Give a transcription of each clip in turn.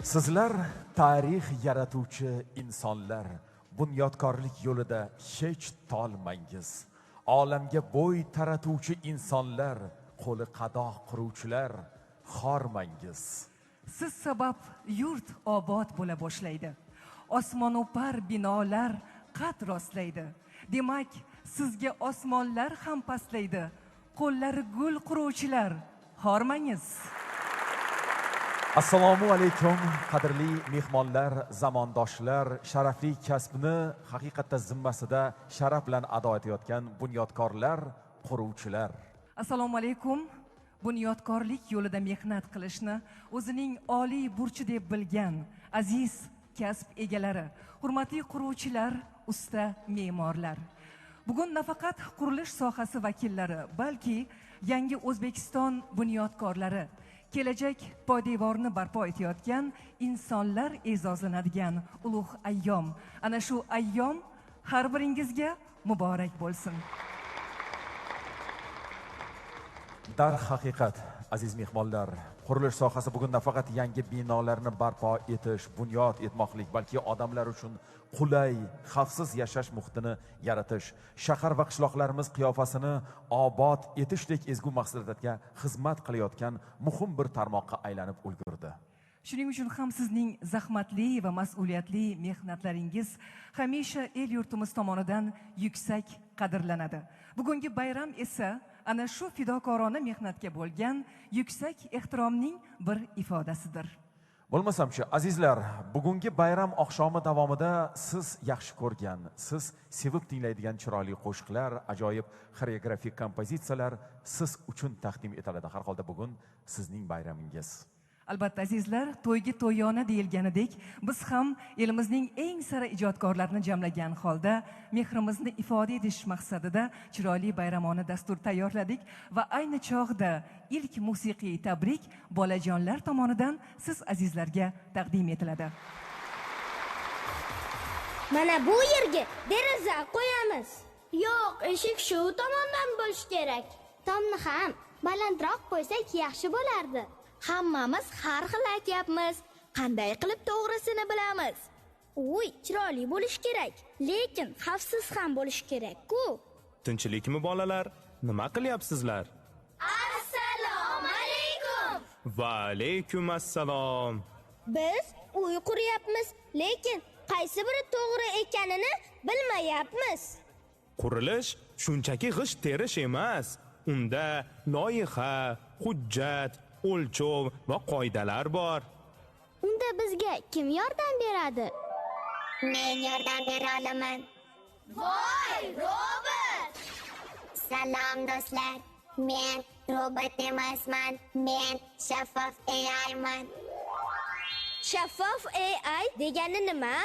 Sizlar tarix yaratuvchi insonlar, bunyodkorlik yo'lida hech tolmangiz. Olamga bo'y taratuvchi insonlar, qo'li qadoq quruvchilar, xormangiz. Siz sabab yurt obod bo'la boshlaydi. Osmono'par binolar qad rostlaydi. Demak, sizga osmonlar ham pastlaydi. Qo'llari gul quruvchilar, xormangiz. Assalomu alaykum, qadrli mehmonlar, zamondoshlar, sharafli kasbni haqiqatda zimmasida sharaf bilan ado etayotgan bunyodkorlar, quruvchilar. Assalomu alaykum. Bunyodkorlik yo'lida mehnat qilishni o'zining oliy burchi deb bilgan aziz kasb egalari, hurmatli quruvchilar, usta me'morlar. Bugun nafaqat qurilish sohasi vakillari, balki yangi O'zbekiston bunyodkorlari, kelajak poydevorni barpo etayotgan insonlar e'zozlanadigan ulug' ayyom. Ana shu ayyom har biringizga muborak bo'lsin. Dar haqiqat, aziz mehmonlar, qurilish sohasi bugun nafaqat yangi binolarni barpo etish, bunyod etmoqlik, balki odamlar uchun qulay, xavfsiz yashash muhitini yaratish, shahar va qishloqlarimiz qiyofasini obod etishdek ezgu maqsadlarga xizmat qilayotgan muhim bir tarmoqqa aylanib ulgurdi. Shuning uchun ham sizning zahmatli va mas'uliyatli mehnatlaringiz hamisha el yurtimiz tomonidan yuksak qadrlanadi. Bugungi bayram esa ana shu fidokorona mehnatga bo'lgan yuksak ehtiromning bir ifodasidir. Bo'lmasamchi, azizlar, bugungi bayram oqshomi davomida siz yaxshi ko'rgan, siz sevib tinglaydigan chiroyli qo'shiqlar, ajoyib xoreografik kompozitsiyalar siz uchun taqdim etiladi. Har holda bugun sizning bayramingiz. Albatta azizlar, to'yga to'yona deyilganidek, biz ham elimizning eng sara ijodkorlarini jamlagan holda mehrimizni ifoda etish maqsadida chiroyli bayramona dastur tayyorladik va ayni chog'da ilk musiqiy tabrik bolajonlar tomonidan siz azizlarga taqdim etiladi. Mana bu yerga deraza qo'yamiz. Yo'q, eshik shu tomondan bo'lishi kerak. Tomni ham balandroq qo'ysak yaxshi bo'lardi. Hammamiz har xil aytyapmiz. Qanday qilib to'g'risini bilamiz. Uy, chiroyli bo'lish kerak, lekin xavfsiz ham bo'lish kerak-ku. Tinchlikmi bolalar? Nima qilyapsizlar? Assalomu alaykum. Va alaykum assalom. Biz uy quryapmiz, lekin qaysi biri to'g'ri ekanini bilmayapmiz. Qurilish shunchaki g'isht terish emas. Unda loyiha, hujjat, o'lchov va qoidalar bor. Unda bizga kim yordam beradi? Men yordam bera olaman. Voy, robot! Salom do'stlar. Men robot emasman. Men shaffof AI man. Shaffof AI degani nima?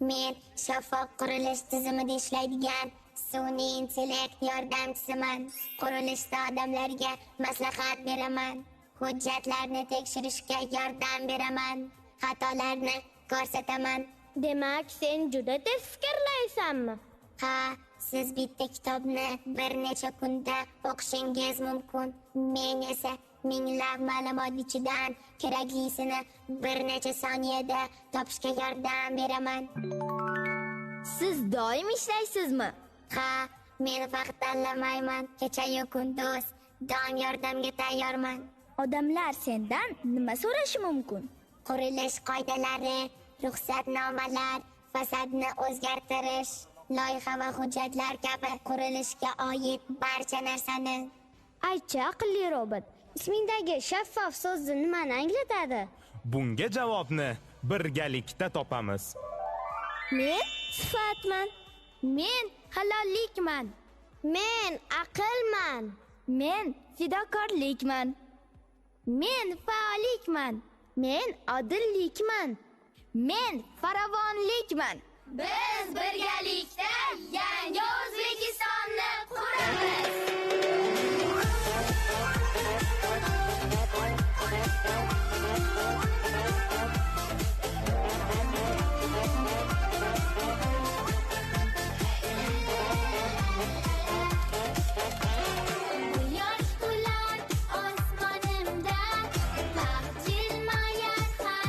Men shaffof qurilish tizimida ishlaydigan sun'iy intellekt yordamchisiman. Qurilishda odamlarga maslahat beraman. Hujjatlarni tekshirishga yordam beraman. Xatolarni ko'rsataman. Demak, sen juda tez fikrlaysanmi? Ha, siz bitta kitobni bir necha kunda o'qishingiz mumkin. Men esa minglab ma'lumot ichidan keraklisini bir necha soniyada topishga yordam beraman. Siz doim ishlaysizmi? Ha, men vaqt tanlamayman. Kecha-yu kunduz doim yordamga tayyorman. Odamlar sendan nima so'rashi mumkin? Qurilish qoidalari, ruxsatnomalar, fasadni o'zgartirish, loyiha va hujjatlar kabi qurilishga oid barcha narsani. Aytchi, aqlli robot, ismingdagi shaffof so'zi nimani anglatadi? Bunga javobni birgalikda topamiz. Men sifatman. Men halollikman. Men aqlman. Men fidokorlikman. Men faollikman. Men odillikman. Men farovonlikman. Biz birgalikda yangi O'zbekistonni quramiz. Quyosh qular osmonimda, vaqt jilmayar har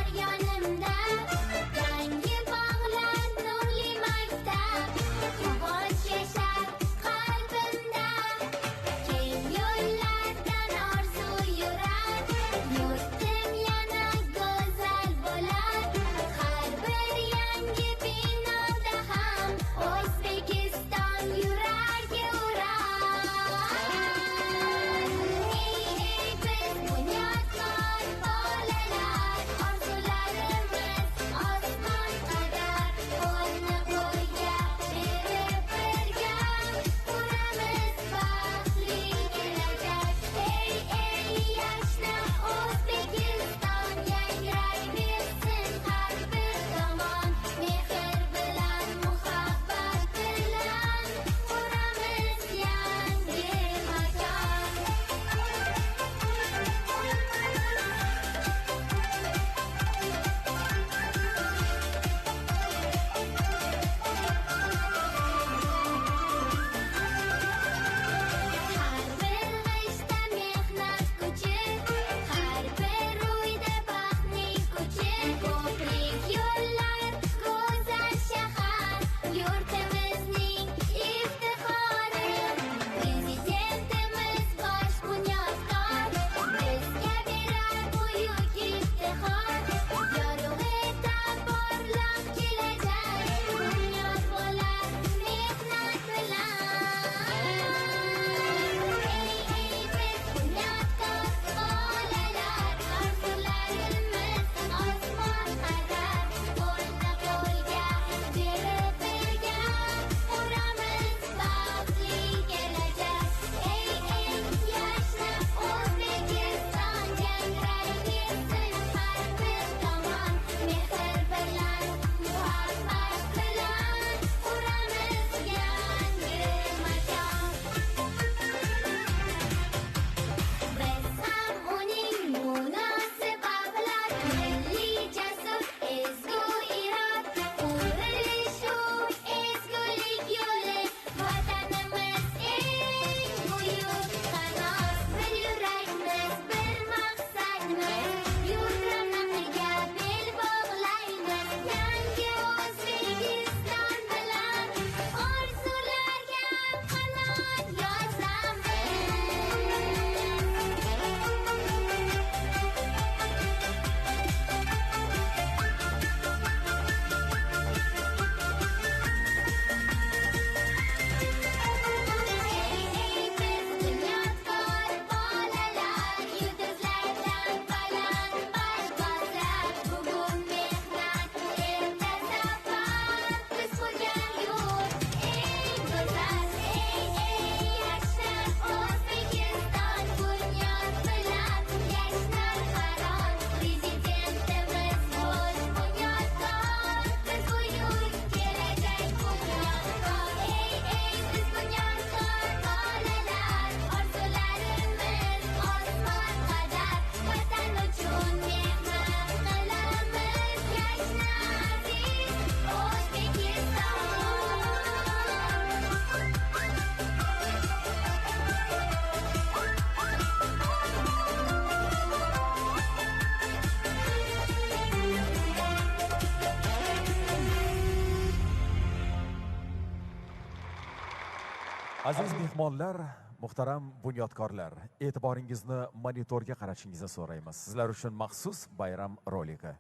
Aziz mehmonlar, muhtaram bunyodkorlar, e'tiboringizni monitorga qaratishingizni so'raymiz. Sizlar uchun maxsus bayram roliki.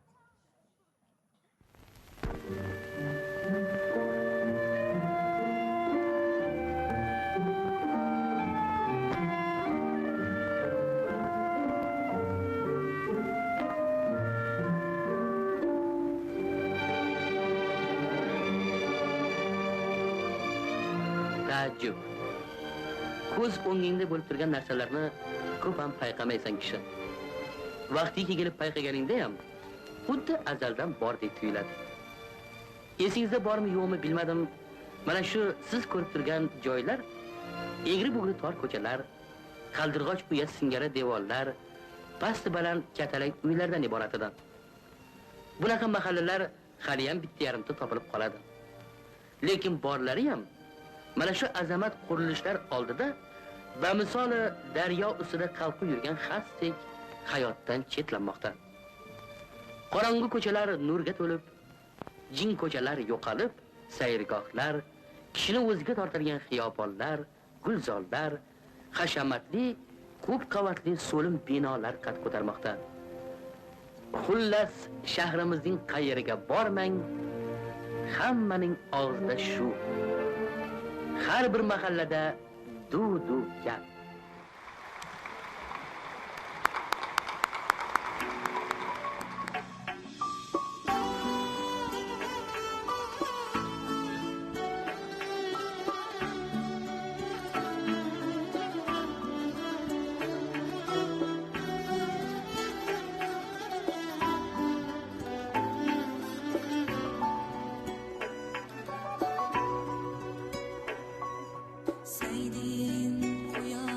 Taajjub. Ko'z o'ngingda bo'lib turgan narsalarni ko'p ham payqamaysan kishi. Vaqtiga kelib payqaganingda ham xuddi azaldan bordek tuyuladi. Esingizda bormi yo'qmi bilmadim. Mana shu siz ko'rib turgan joylar egri-bugri tor ko'chalar, qaldirg'och uya singari devorlar, past baland katalak uylardan iborat edi. Bunaqa mahallalar hali ham bitta yarimta topilib qoladi. Lekin borlari ham mana shu azamat qurilishlar oldida va misoli daryo ustida qalqib yurgan xasdek hayotdan chetlanmoqda. Qorong'u ko'chalar nurga to'lib, jin ko'chalar yo'qolib, sayrgohlar, kishini o'ziga tortadigan xiyobonlar, gulzorlar, hashamatli, ko'p qavatli so'lim binolar qad ko'tarmoqda. Xullas, shahrimizning qayeriga bormang, hammaning og'zida shu. Har bir mahallada du gap. Sevdiğim uyan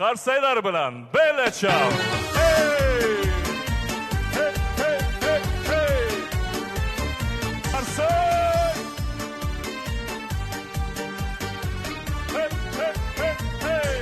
qarsaylar bilan Bella Ciao. Hey! Hey, hey, hey, hey! Qarsay! Hey, hey, hey, hey!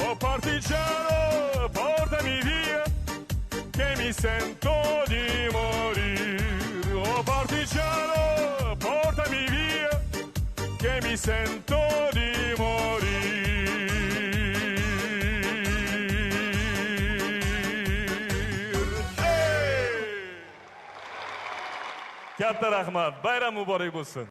Oh partigiano, portami via, che mi sento di morire. Oh partigiano, portami via, che mi sento di morire. Hey! Katta rahmat, bayram muborak bo'lsin.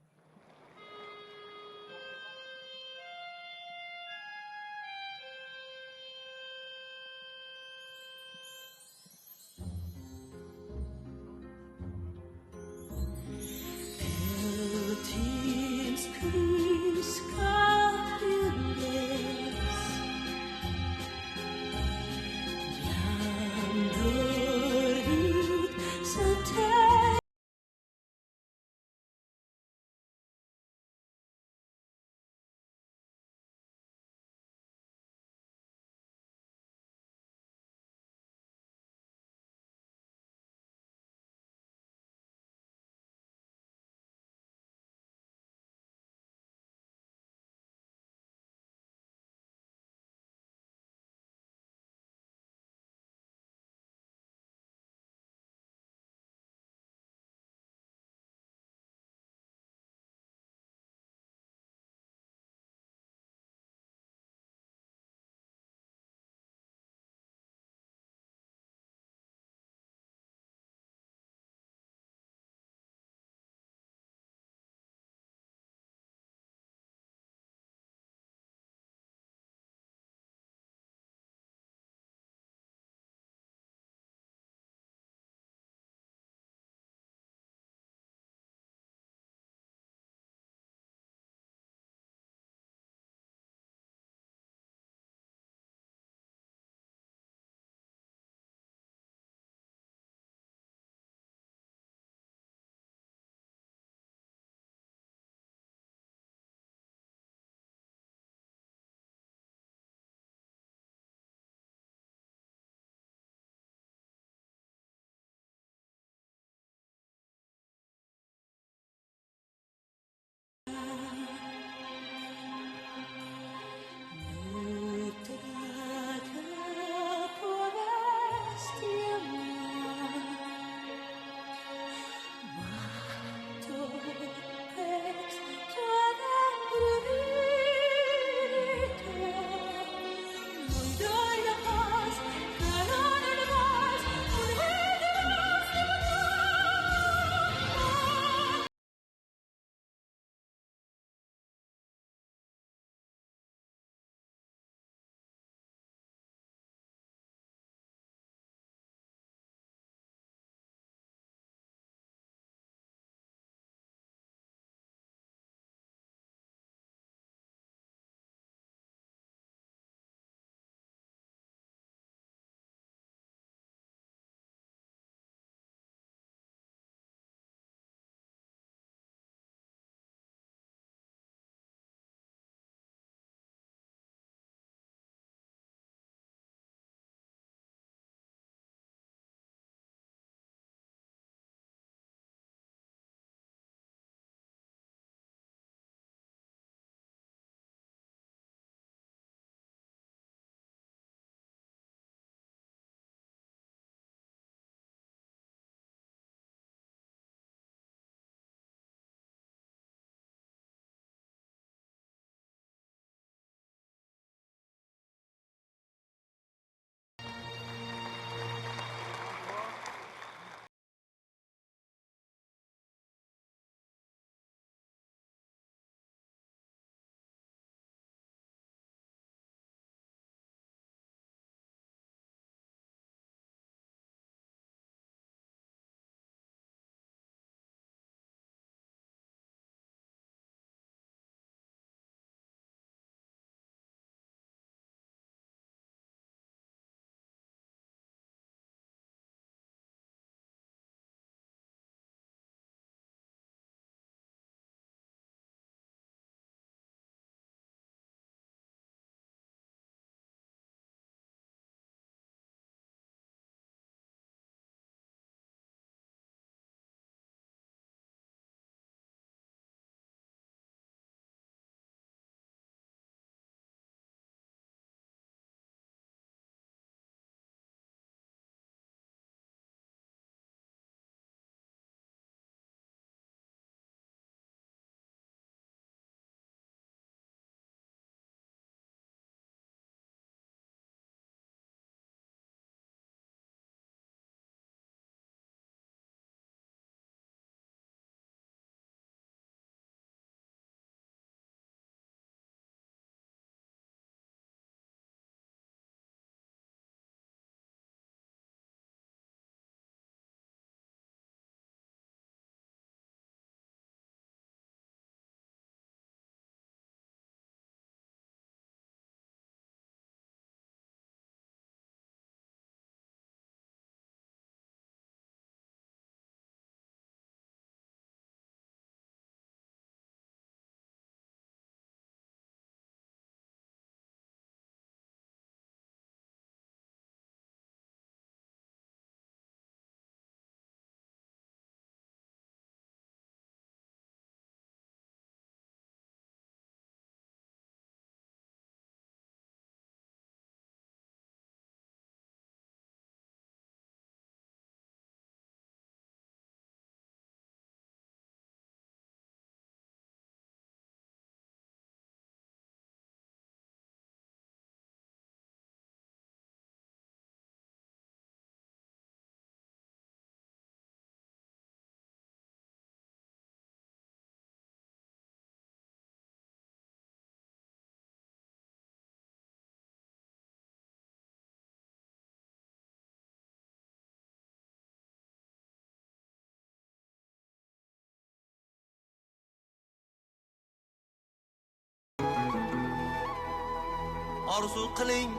Orzu qiling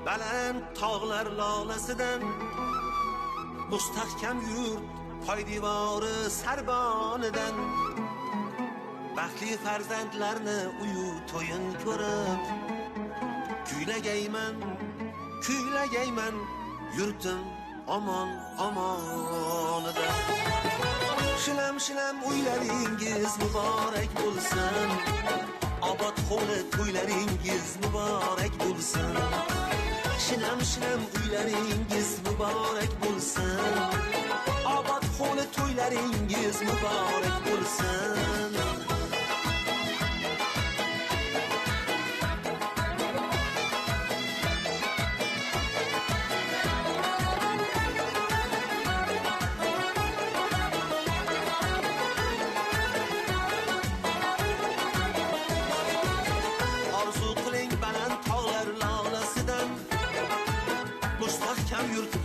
baland tog'lar lolasidan, mustahkam yurt poydevori sarbonidan, baxtli farzandlarni uyu to'yin ko'rib, kuylagayman yurtim omon omonidan. Shilam uylaringiz muborak bo'lsin, obod hovli to'ylaringiz muborak bo'lsin. Shilam uylaringiz muborak bo'lsin, obod hovli to'ylaringiz muborak bo'lsin.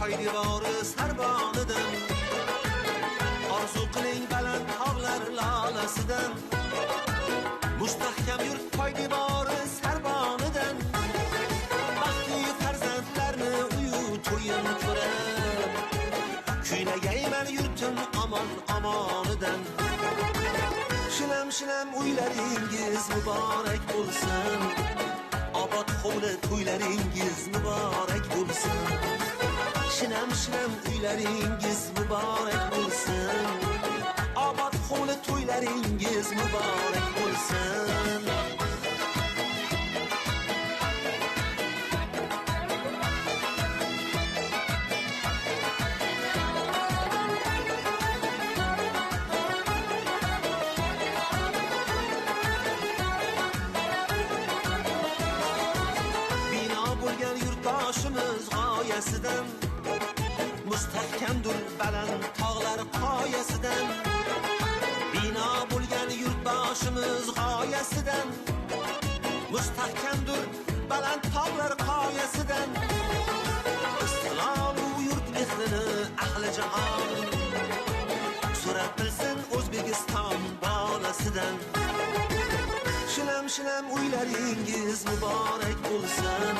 Poydevori sarbonidan, orzu qiling baland tog'lar lolasidan, mustahkam yurt poydevori sarbonidan, baxtli farzandlarni uyu to'yin ko'rib, kuylagayman yurtim omon omonidan. Shilam uylaringiz muborak bo'lsin, obod hovli to'ylaringiz muborak bo'lsin. Shilam uylaringiz muborak bo'lsin, obod hovli to'ylaringiz muborak bo'lsin. Bino bo'lgan yurtdoshimiz g'oyasidan, mustahkamdur baland tog'lar qoyasidan, bino bo'lgan yurtboshimiz g'oyasidan, mustahkamdur baland tog'lar qoyasidan, istiqlol yurt mehrini ahli jahon so'rab bilsin O'zbekiston bolasidan. Shilam uylaringiz muborak bo'lsin,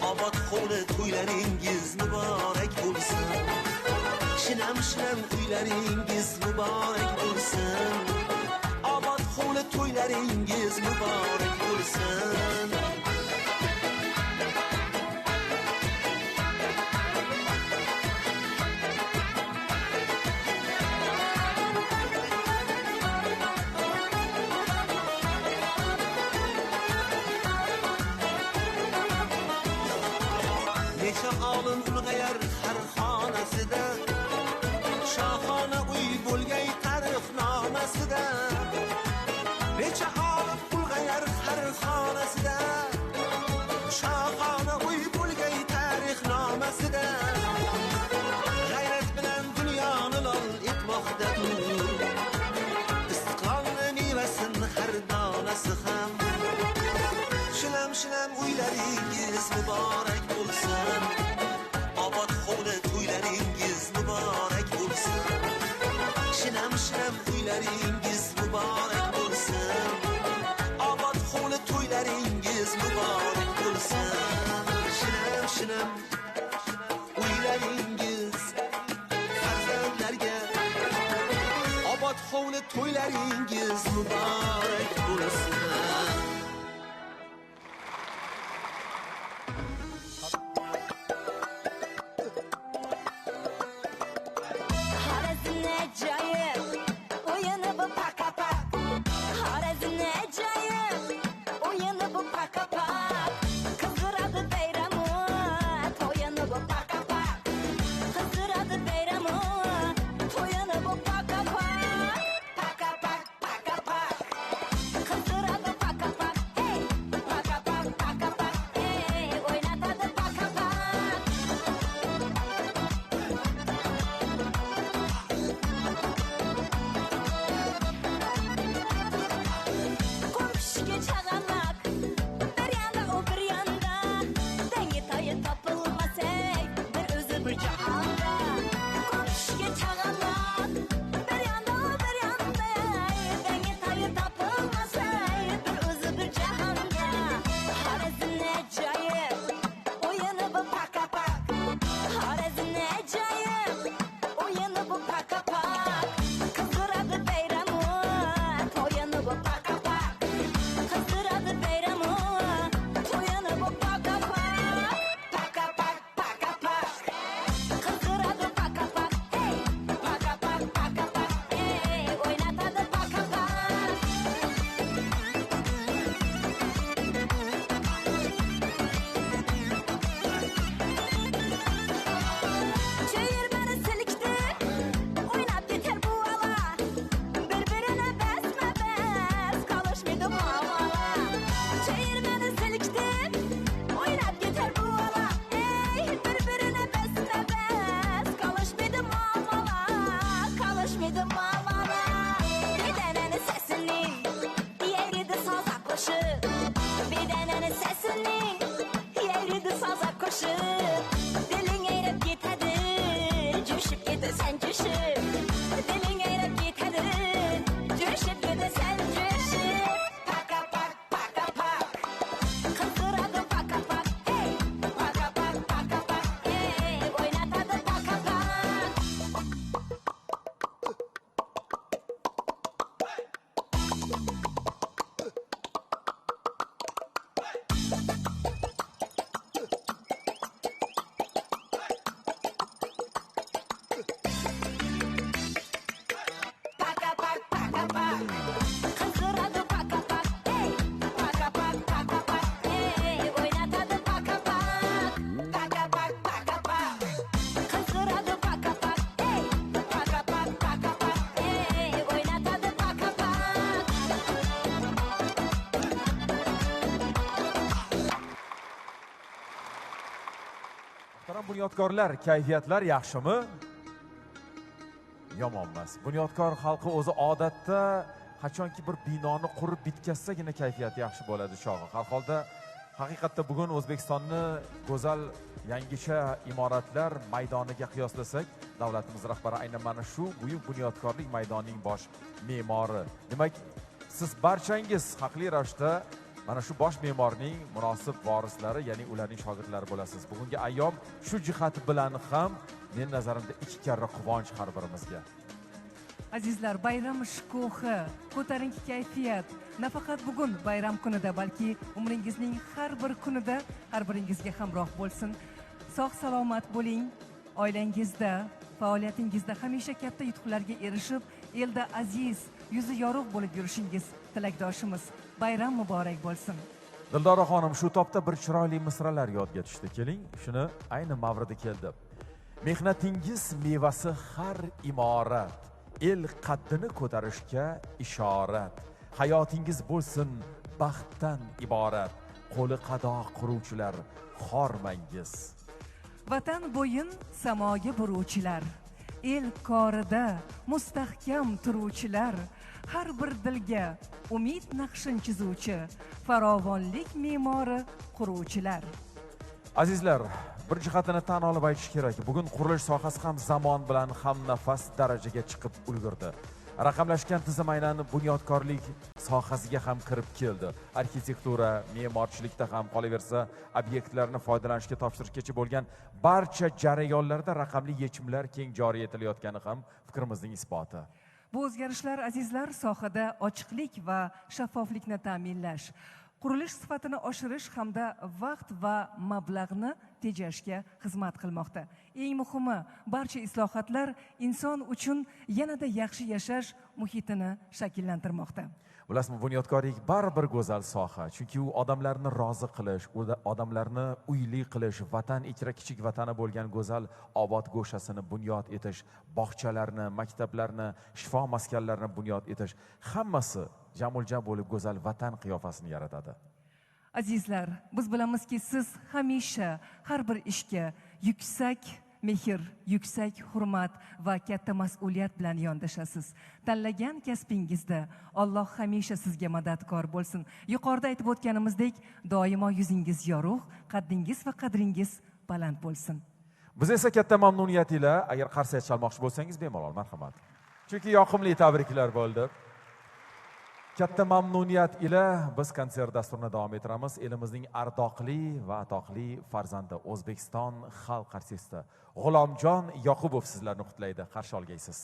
obod hovli to'ylaringiz muborak bo'lsin. Shilam uylaringiz muborak bo'lsin, obod hovli to'ylaringiz muborak bo'lsin. Necha olim ulg'ayar har xonasida, shohona uy bo'lgay tarixnomasida. Necha olim ulg'ayar har xonasida, shohona uy bo'lgay tarixnomasida. G'ayrat bilan dunyoni lol etmoqdadir, istiqlolni mevasin har donasi ham. Shilam uylaringiz muborak bo'lsin, obod hovli to'ylaringiz muborak bo'lsin. Shilam uylaringiz muborak bo'lsin, obod hovli to'ylaringiz muborak bo'lsin. Shilam uylaringiz farzandlarga, obod hovli to'ylaringiz muborak bo'lsin. bunyodkorlar, kayfiyatlar yaxshimi? Yomon emas. Bunyodkor xalqi o'zi odatda qachonki bir binoni qurib bitkassagina kayfiyati yaxshi bo'ladi chog'i. Har holda haqiqatda bugun O'zbekistonni go'zal yangicha imoratlar maydoniga qiyoslasak, davlatimiz rahbari aynan mana shu buyuk bunyodkorlik maydonining bosh me'mori. Demak, siz barchangiz haqli ravishda mana shu bosh me'morning munosib vorislari, ya'ni ularning shogirdlari bo'lasiz. Bugungi ayyom shu jihati bilan ham men nazarimda ikki karra quvonch har birimizga. Azizlar, bayram shukuhi, ko'tarinki kayfiyat nafaqat bugun bayram kunida, balki umringizning har bir kunida har biringizga hamroh bo'lsin. Sog' salomat bo'ling, oilangizda, faoliyatingizda hamisha katta yutuqlarga erishib, elda aziz, yuzi yorug' bo'lib yurishingiz tilakdoshimiz. Bayram muborak bo'lsin. Dildora xonim, shu topda bir chiroyli misralar yodga tushdi. Keling, shuni ayni mavridi keldi. Mehnatingiz mevasi har imorat, el qaddini ko'tarishga ishorat. Hayotingiz bo'lsin baxtdan iborat, qo'li qadoq quruvchilar xormangiz. Vatan bo'yin samoga buruvchilar, el korida mustahkam turuvchilar, har bir dilga umid naqshin chizuvchi, farovonlik me'mori quruvchilar. Azizlar, bir jihatini tan olib aytish kerak. Bugun qurilish sohasi ham zamon bilan ham nafas darajaga chiqib ulgurdi. Raqamlashgan tizim aynan bunyodkorlik sohasiga ham kirib keldi. Arxitektura, me'morchilikda ham qolaversa, obyektlarni foydalanishga topshirishgacha bo'lgan barcha jarayonlarda raqamli yechimlar keng joriy etilayotgani ham fikrimizning isboti. Bu o'zgarishlar, azizlar, sohada ochiqlik va shaffoflikni ta'minlash, qurilish sifatini oshirish hamda vaqt va mablag'ni tejashga xizmat qilmoqda. Eng muhimi, barcha islohotlar inson uchun yanada yaxshi yashash muhitini shakllantirmoqda. Bilasizmi, bunyodkorlik baribir go'zal soha, chunki u odamlarni rozi qilish, odamlarni uyli qilish, vatan ichra kichik vatani bo'lgan go'zal obod go'shasini bunyod etish, bog'chalarni, maktablarni, shifo maskanlarini bunyod etish, hammasi jamul-jam bo'lib go'zal vatan qiyofasini yaratadi. Azizlar, biz bilamizki, siz hamisha har bir ishga yuksak mehr, yuksak hurmat va katta mas'uliyat bilan yondashasiz. Tanlagan kasbingizda Alloh hamisha sizga madadkor bo'lsin. Yuqorida aytib o'tganimizdek, doimo yuzingiz yorug', qaddingiz va qadringiz baland bo'lsin. Biz esa katta mamnuniyat ila, agar qarsak chalmoqchi bo'lsangiz bemalol, marhamat. Chunki yoqimli tabriklar bo'ldi. Katta mamnuniyat ila biz konsert dasturini davom ettiramiz. Elimizning ardoqli va atoqli farzandi, O'zbekiston xalq artisti G'ulomjon Yoqubov sizlarni qutlaydi. Qarshi olgaysiz.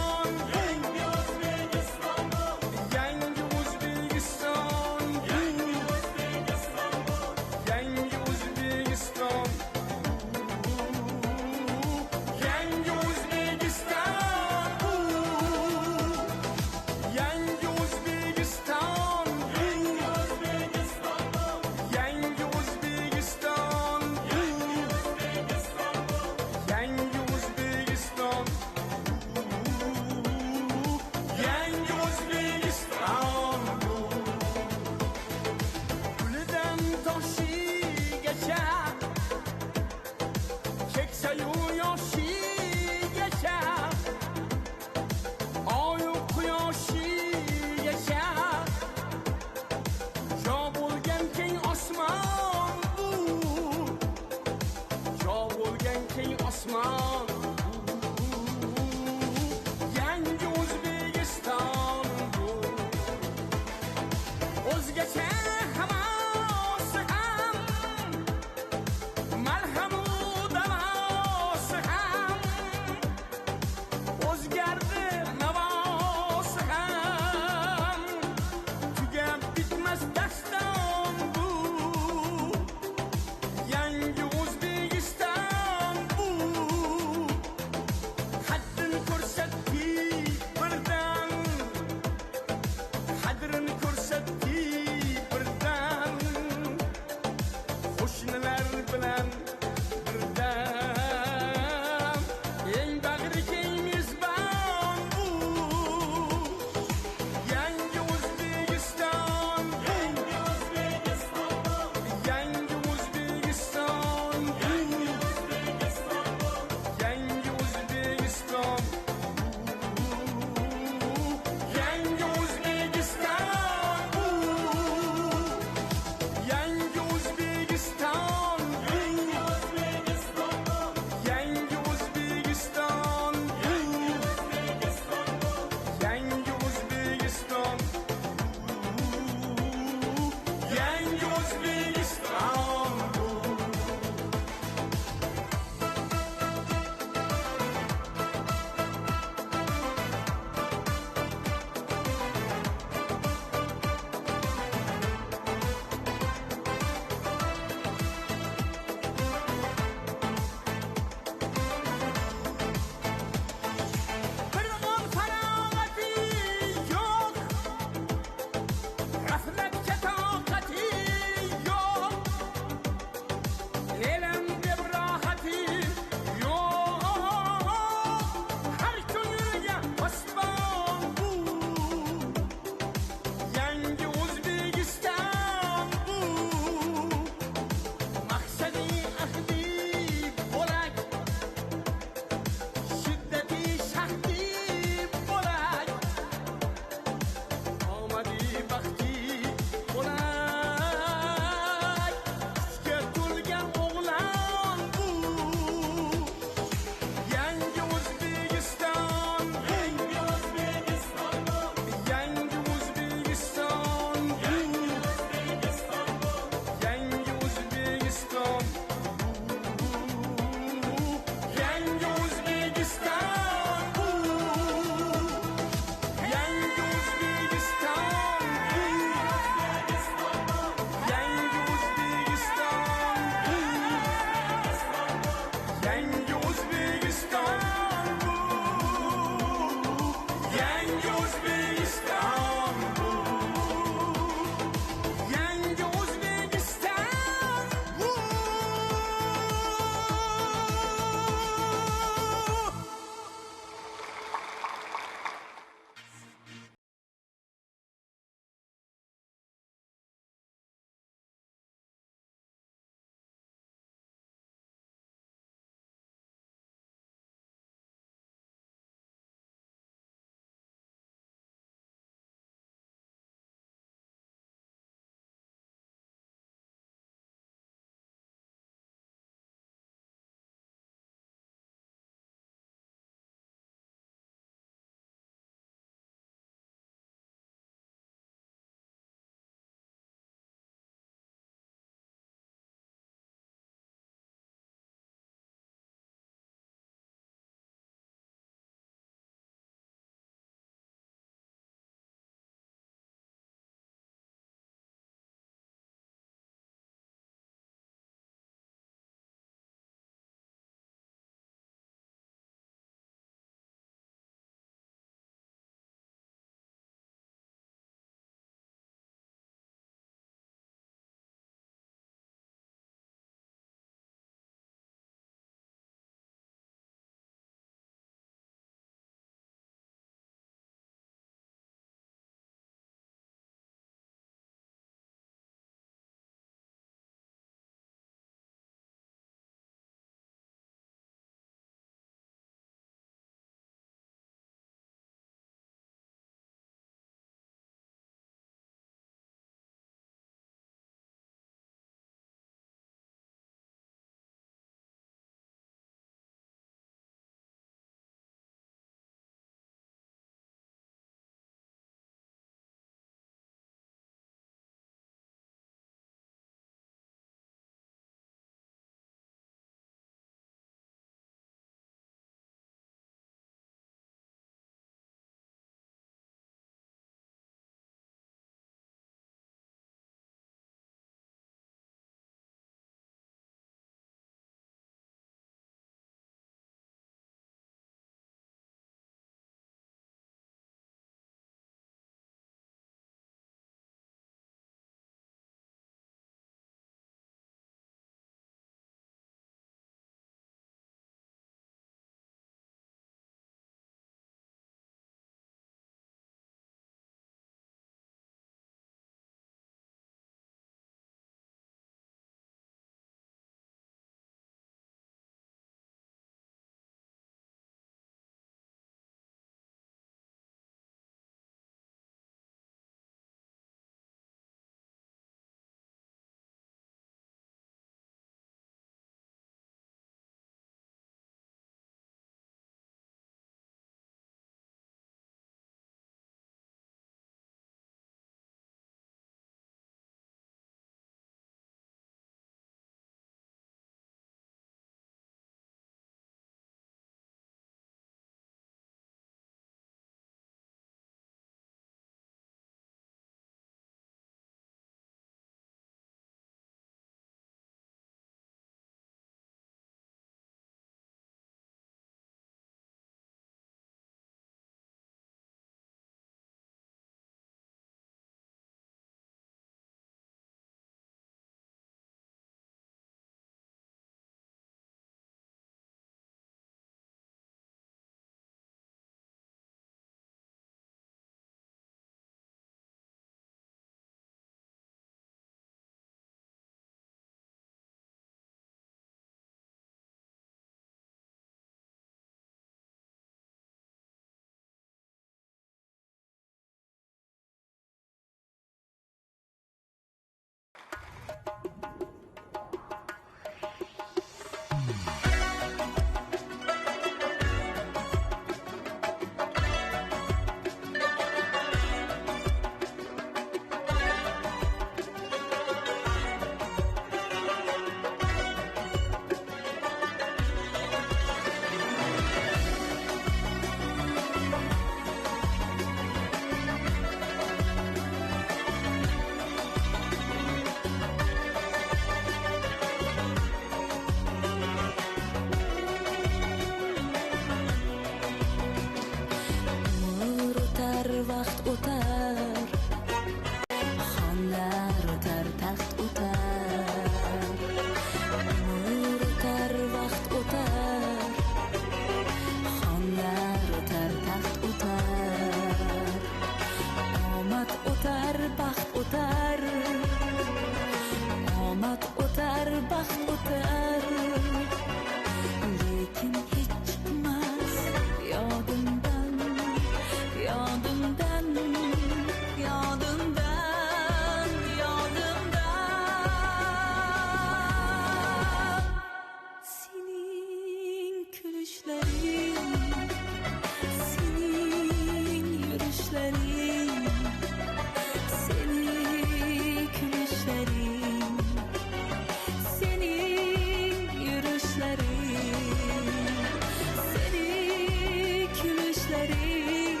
kulishlaring,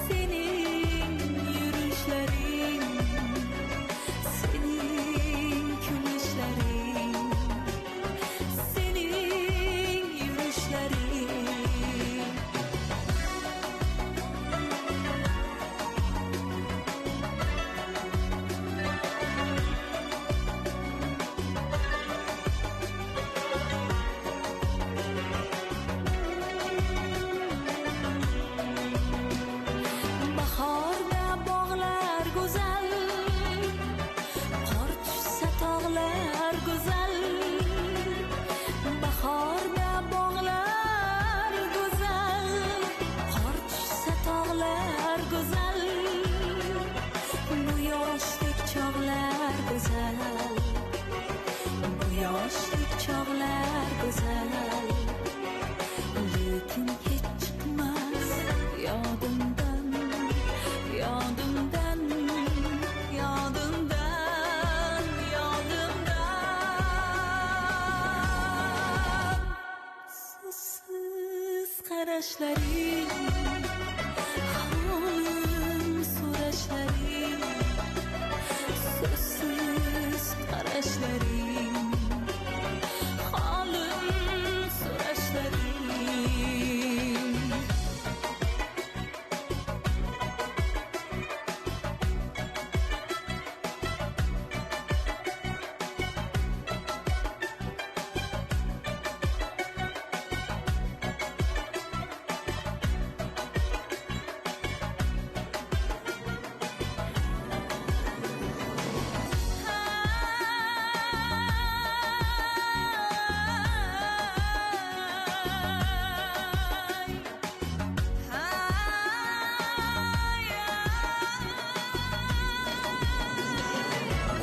sening yurishlaring, sening kulishlaring, sening yurishlaring. Bahorda bog'lar go'zal, qor tushsa tog'lar go'zal. Bahorda bog'lar go'zal, qor tushsa tog'lar go'zal. Bu yoshlik chog'lar go'zal, bu yoshlik chog'lar go'zal. Lekin hech chiqmas yodimdan, yodimdan, yodimdan, yodimdan. So'zsiz qarashlaring, holim so'rashlaring, so'zsiz qarashlaring, holim so'rashlaring.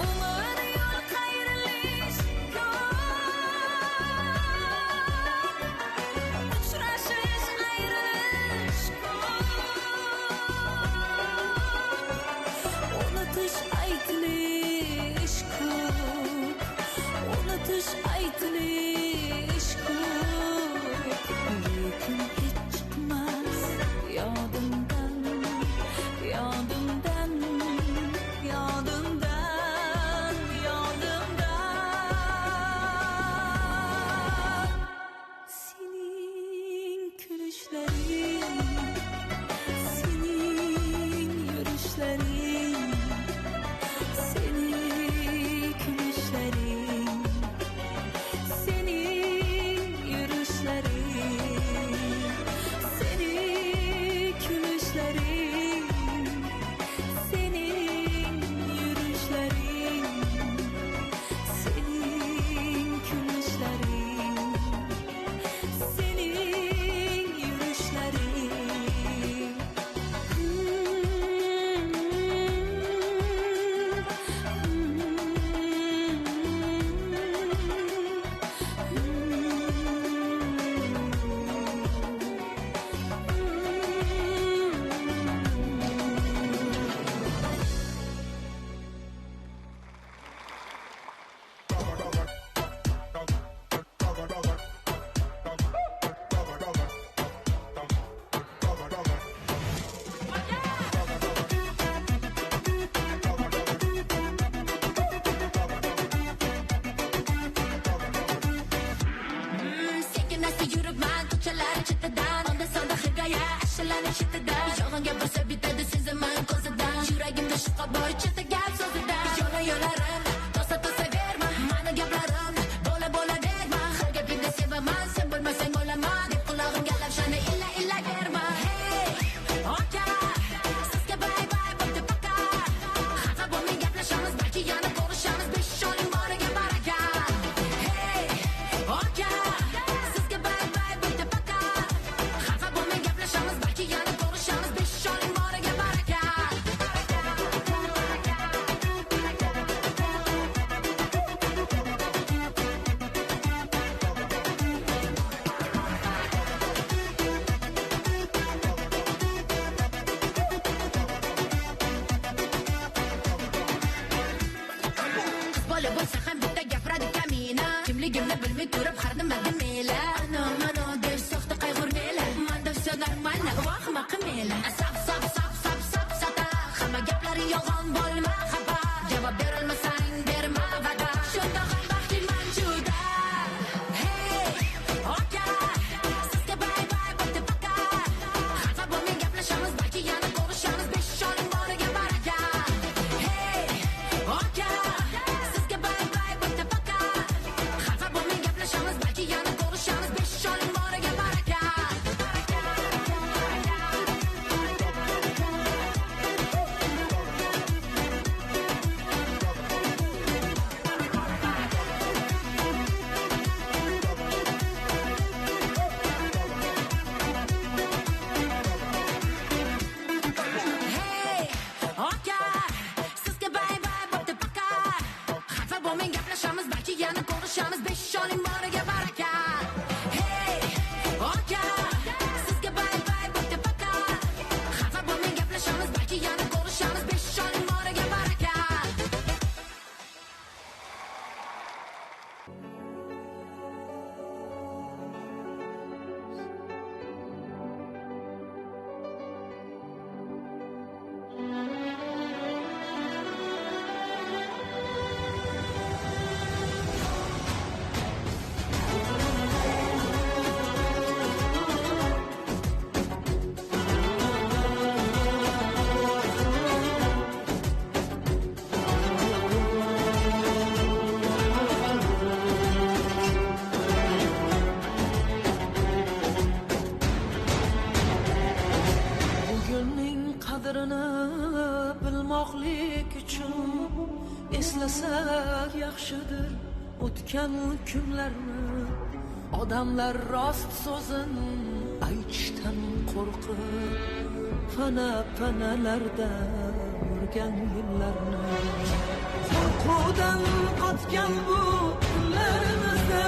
Umr yo'l qayrilish ko'p, uchrashish ayrilish ko'p. Unutish aytilish ko'p, unutish aytilish ko'p. Lekin hech chiqmas yodimdan, yodimdan, yodimdan, yodimdan. Sening kulishlaring, sening yurishlaring, sening kulishlaring, sening yurishlaring, sening kulishlaring, sening yurishlaring, sening kulishlaring, sening yurishlaring. Sekin asta yuribman ko'chalar chetidan, onda sonda hikoya ashulaning chetidan. Yolg'on gapirsa bitadi sezaman ko'zidan, yuragimda shubha bor cheti gap so'zidan. Yo'la yo'larim to'sa berma, mani gaplarim bo'la berma. Har gapingni sevaman, sen bo'lmasang o'laman deb qulog'imga lafshani illa berma. Hey aka, sizga bay bo'pti paka. Xafa bo'lmang gaplashamiz, balki yana ko'rishamiz. 5 oling boriga baraka. Hey aka, sizga bay bo'pti paka. Xafa bo'lmang gaplashamiz, balki yana ko'rishamiz. 5 oling boriga baraka. Bola bo'lsa ham bitta gapiradi kamina. Kimligimni bilmay turib har nimaga mela. Ano deb soxta qayg'urmaylar. Manda все нормально. uchun eslasak yaxshidir o'tgan kunlarni. Odamlar rost so'zin aytishdan qo'rqib fana-panalarda yurgan yillarni. Qo'rquvdan qotgan bu kunlarimizda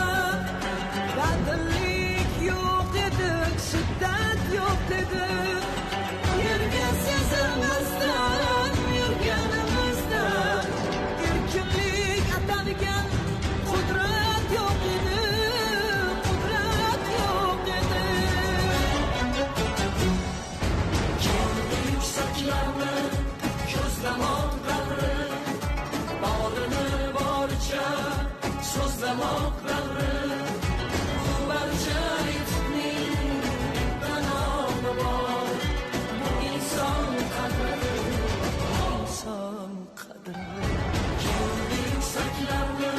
badillik yo'q edi, shiddat yo'q edi. Yerga sezilmasdan yurganimizda erkinlik atalgan qudrat yo'q edi, qudrat yo'q edi. Kendi yuksaklarni ko'zlamoq davri, borini boricha so'zlamoq davri. Bu barcha yutuqning panohi bor. Bu inson qadri, inson qadri. Kendi yuksaklarni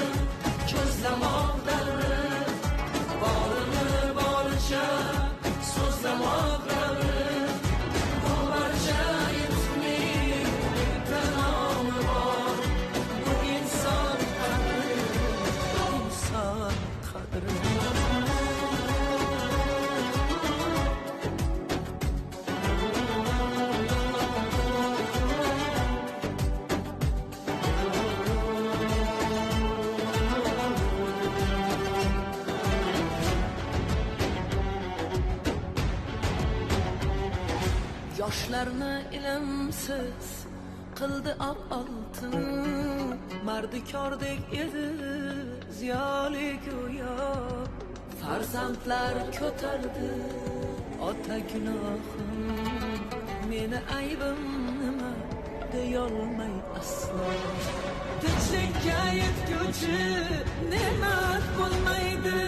ko'zlamoq davri, borini boricha so'zlamoq davri. Bu barcha yutuqning panohi bor. Bu inson qadri, inson qadri. Yoshlarni ilmsiz qildi oltin, mardikordek edi ziyoli go'yo. Farzandlar ko'tardi ota gunohim, meni aybim nima deyolmay aslo. Tinchlikka yetguvchi ne'mat bo'lmaydi,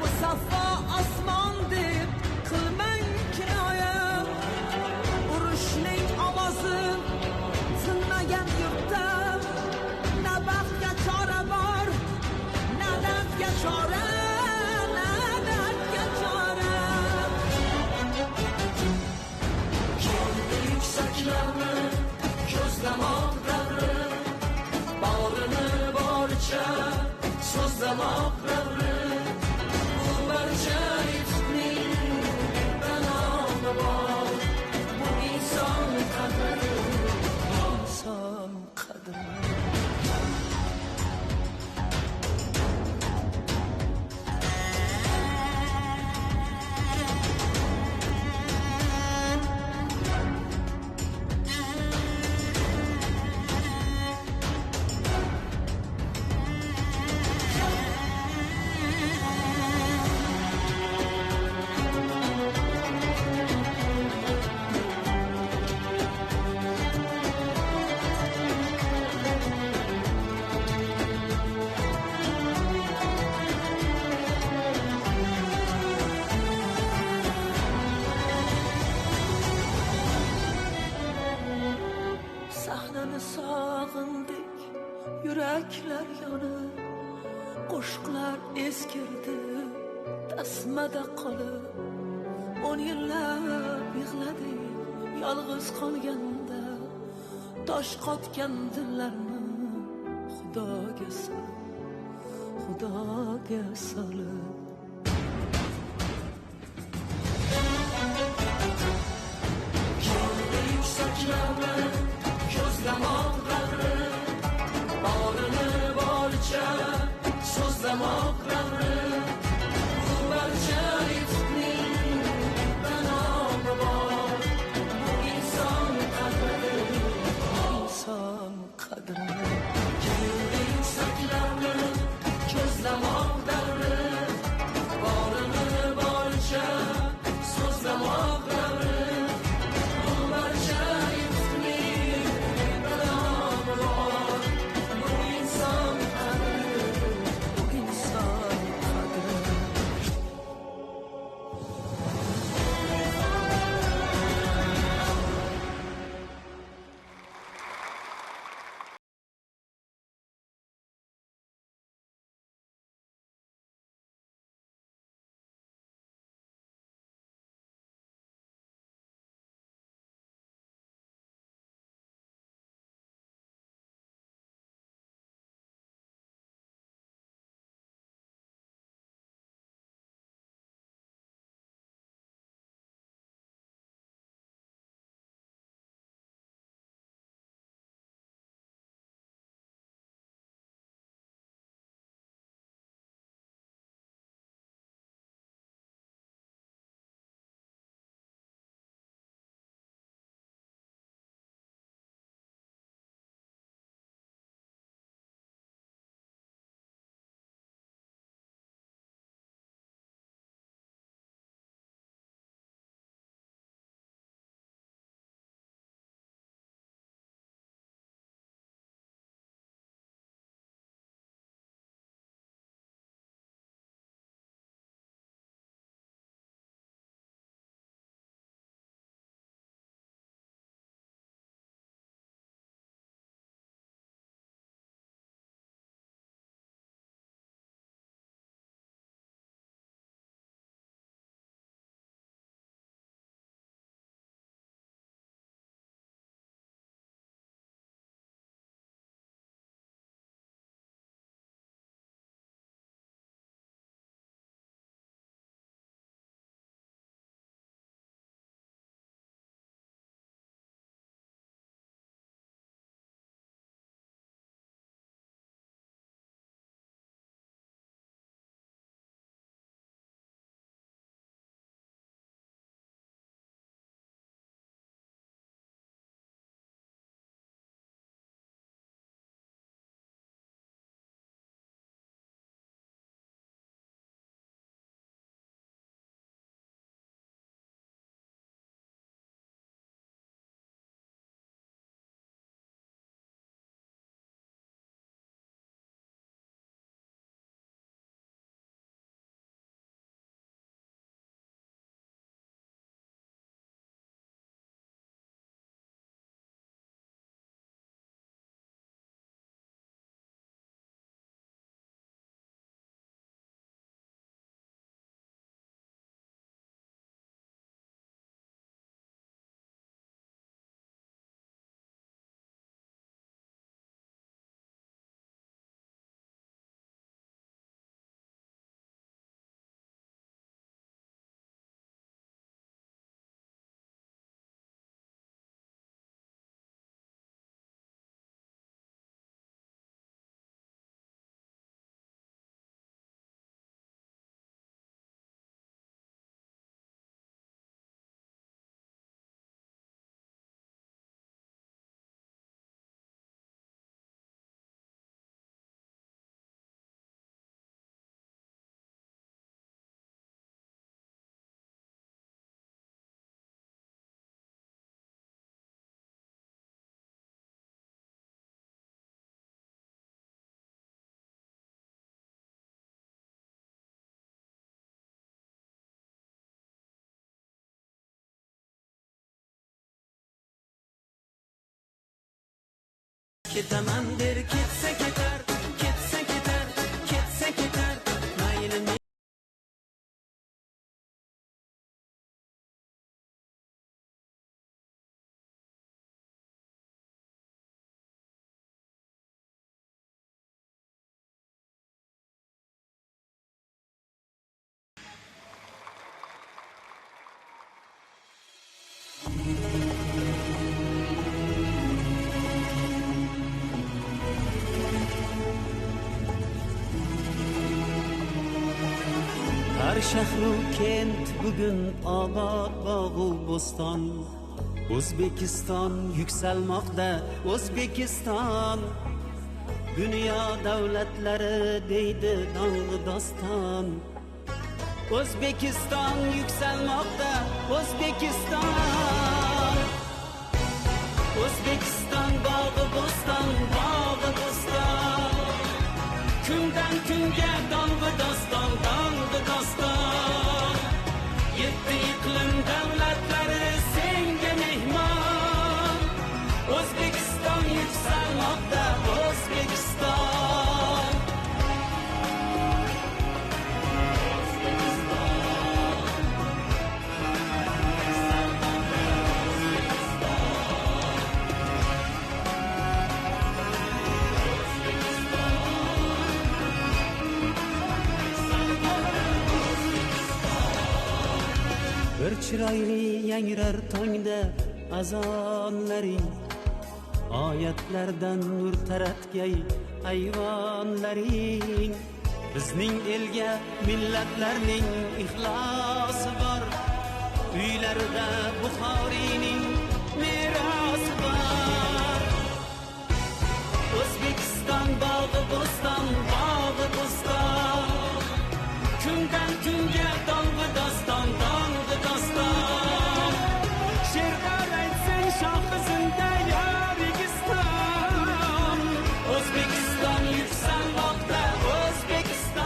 musaffo osmon deb qilmang kinoya. Urushning ovozi tinmagan yurtda na baxtga chora bor, na dardga chora, na dardga chora. Kendi yuksaklarni ko'zlamoq davri, borini boricha so'zlamoq davri. Bu barcha yutuqning panohi bor. Bu inson qadri, inson qadri. Sahnani sog'indik, yuraklar yonib, qo'shiqlar eskirdi tasmada qolib. 10 yillab yig'ladik yolg'iz qolganda, tosh qotgan dillarni Xudoga solib, Xudoga solib. Kendi yuksaklarni ko'zlamoq davri, borini boricha so'zlamoq davri. Bu barcha yutuqning panohi bor. Bu inson qadri, inson qadri. Kendi yuksaklarni ko'zlamoq davri, borini boricha so'zlamoq davri. Bu barcha yutuqning panohi bor. Bu inson qadri, bu inson ketaman der ketsa ketar, ketsa ketar, ketsa ketar, mayli Har shahru kent bugun obod bog'u bo'ston. O'zbekiston yuksalmoqda, O'zbekiston. Dunyo davlatlari deydi dong'i doston. O'zbekiston yuksalmoqda, O'zbekiston. O'zbekiston bog'i bo'ston, bog'i bo'ston. Kundan kunga dong'i doston, dong'i doston. Yetti iqlim davlatlari senga mehmon. O'zbekiston yuksalmoqda, O'zbekiston. Bir chiroyli yangrar tongda azonlaring, oyatlardan nur taratgay ayvonlaring. Bizning elga millatlarning ixlosi bor, uylarida Buxoriyning merosi bor. O'zbekiston bog'i bo'ston, bog'i bo'ston. Kundan kunga dong'i doston, dong'i doston. She'rlar aytsang shohizinda Yorigiston. O'zbekiston yuksalmoqda, O'zbekiston.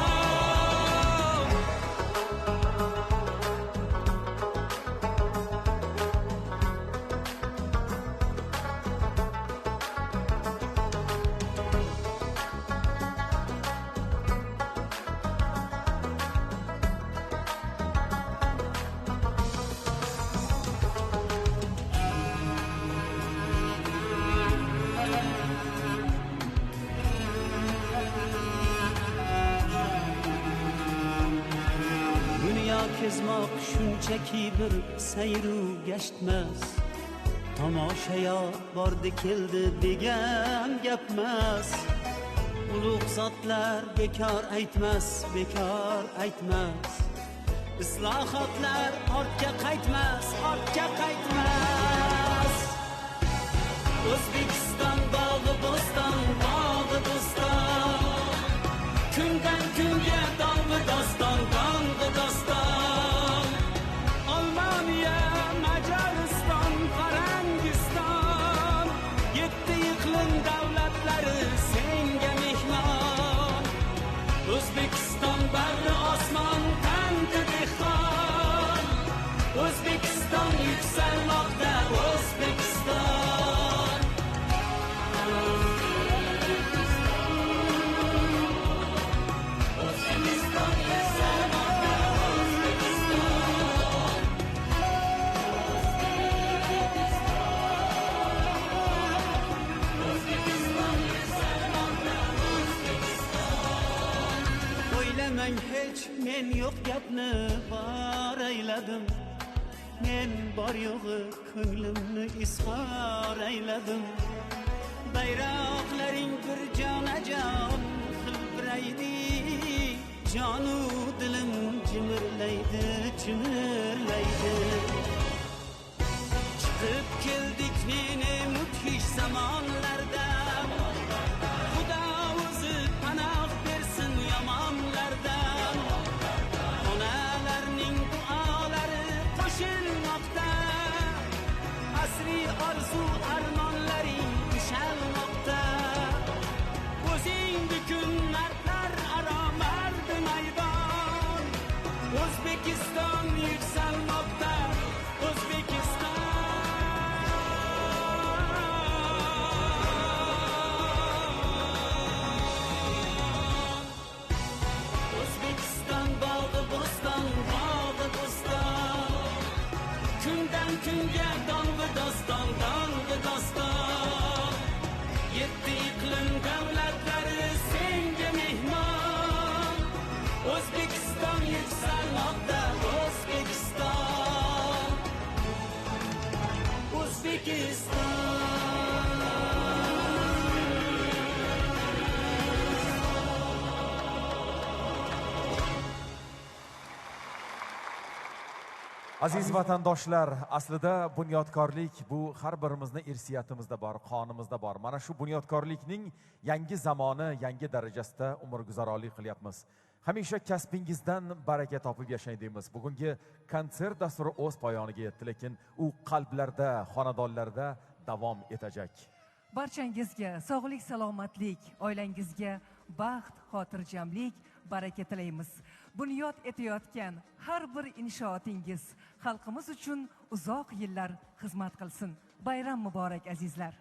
Kezmoq shunchaki bir sayru gashtmas. Tomoshayo bordi keldi degan gapmas. Ulug' zotlar bekor aytmas, bekor aytmas. Islohotlar ortga qaytmas, ortga qaytmas. O'zbekiston bog'i bo'ston, bog'i bo'ston. Kundan kunga dong'i doston, dong'i doston. Macariston, Farangiston, yetti iqlim davlatlari senga mehmon. O'zbekiston bag'ri osmon, tanti dehqon. O'zbekiston yuksalmoqda, O'zbekiston. O'zbekiston yuksalmoqda, O'ylamang hech men yo'q gapni bor ayladim. Men bor yo'g'i ko'nglimni izhor ayladim. Bayroqlaring bir jonajon hilpiraydi, jonu dilim jimirlaydi, jimirlaydi. Chiqib keldik meni mudhish zamonlardan. Xudo o'zi panoh bersin yomonlardan. Onalarning duolari qo'shilmoqda, asriy orzu armonlaring ushalmoqda. O'zing bukun mardlar aro mardi maydon. O'zbekiston yuksalmoqda, O'zbekiston. kundan kunga dong'i doston yetti iqlim davlatlari senga mehmon O'zbekiston yuksalmoqda O'zbekiston Aziz vatandoshlar, aslida bunyodkorlik bu har birimizning irsiyatimizda bor, qonimizda bor. Mana shu bunyodkorlikning yangi zamoni, yangi darajasida umrguzarolik qilyapmiz. Hamisha kasbingizdan baraka topib yashang deymiz. Bugungi konsert dasturi o'z poyoniga yetdi, lekin u qalblarda, xonadonlarda davom etajak. Barchangizga sog'lik, salomatlik, oilangizga baxt, xotirjamlik, baraka tilaymiz. Bunyod etayotgan har bir inshootingiz xalqimiz uchun uzoq yillar xizmat qilsin. Bayram muborak azizlar.